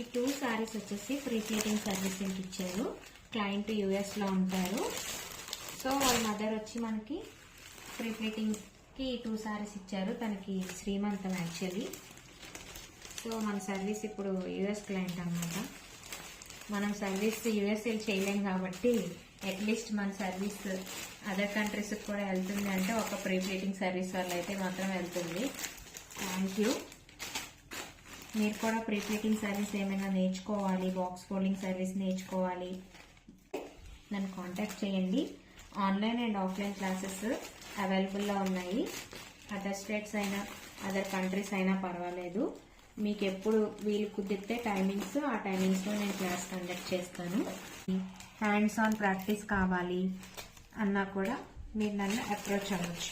ఈ 2 సారీస్ వచ్చేసి pre pleating servicing ఇచ్చారు. క్లయింట్ యూఎస్ లో ఉంటారు. సో వాళ్ళ మదర్ వచ్చి మనకి ప్రీ ప్లీటింగ్ కి 2 సారీస్ ఇచ్చారు. తనకి శ్రీమంతం యాక్చువల్లీ. సో మన సర్వీస్ ఇప్పుడు యూఎస్ క్లయింట్ అన్నమాట. మనం సర్వీస్ యూఎస్ఏ చేయలేం కాబట్టి అట్లీస్ట్ మన సర్వీస్ అదర్ కంట్రీస్ కూడా వెళ్తుంది అంటే ఒక ప్రీ ప్లీటింగ్ సర్వీస్ వల్ల అయితే మాత్రం వెళ్తుంది. Thank you. మీరు కూడా ప్రీ ప్లీటింగ్ సర్వీస్ ఏమైనా నేర్చుకోవాలి, బాక్స్ ఫోల్డింగ్ సర్వీస్ నేర్చుకోవాలి, నన్ను కాంటాక్ట్ చేయండి. ఆన్లైన్ అండ్ ఆఫ్లైన్ క్లాసెస్ అవైలబుల్లో ఉన్నాయి. అదర్ స్టేట్స్ అయినా అదర్ కంట్రీస్ అయినా పర్వాలేదు. మీకు ఎప్పుడు వీలు కుదిరితే టైమింగ్స్, ఆ టైమింగ్స్లో నేను క్లాస్ కండక్ట్ చేస్తాను. హ్యాండ్స్ ఆన్ ప్రాక్టీస్ కావాలి అన్నా కూడా మీరు నన్ను అప్రోచ్ అవ్వచ్చు.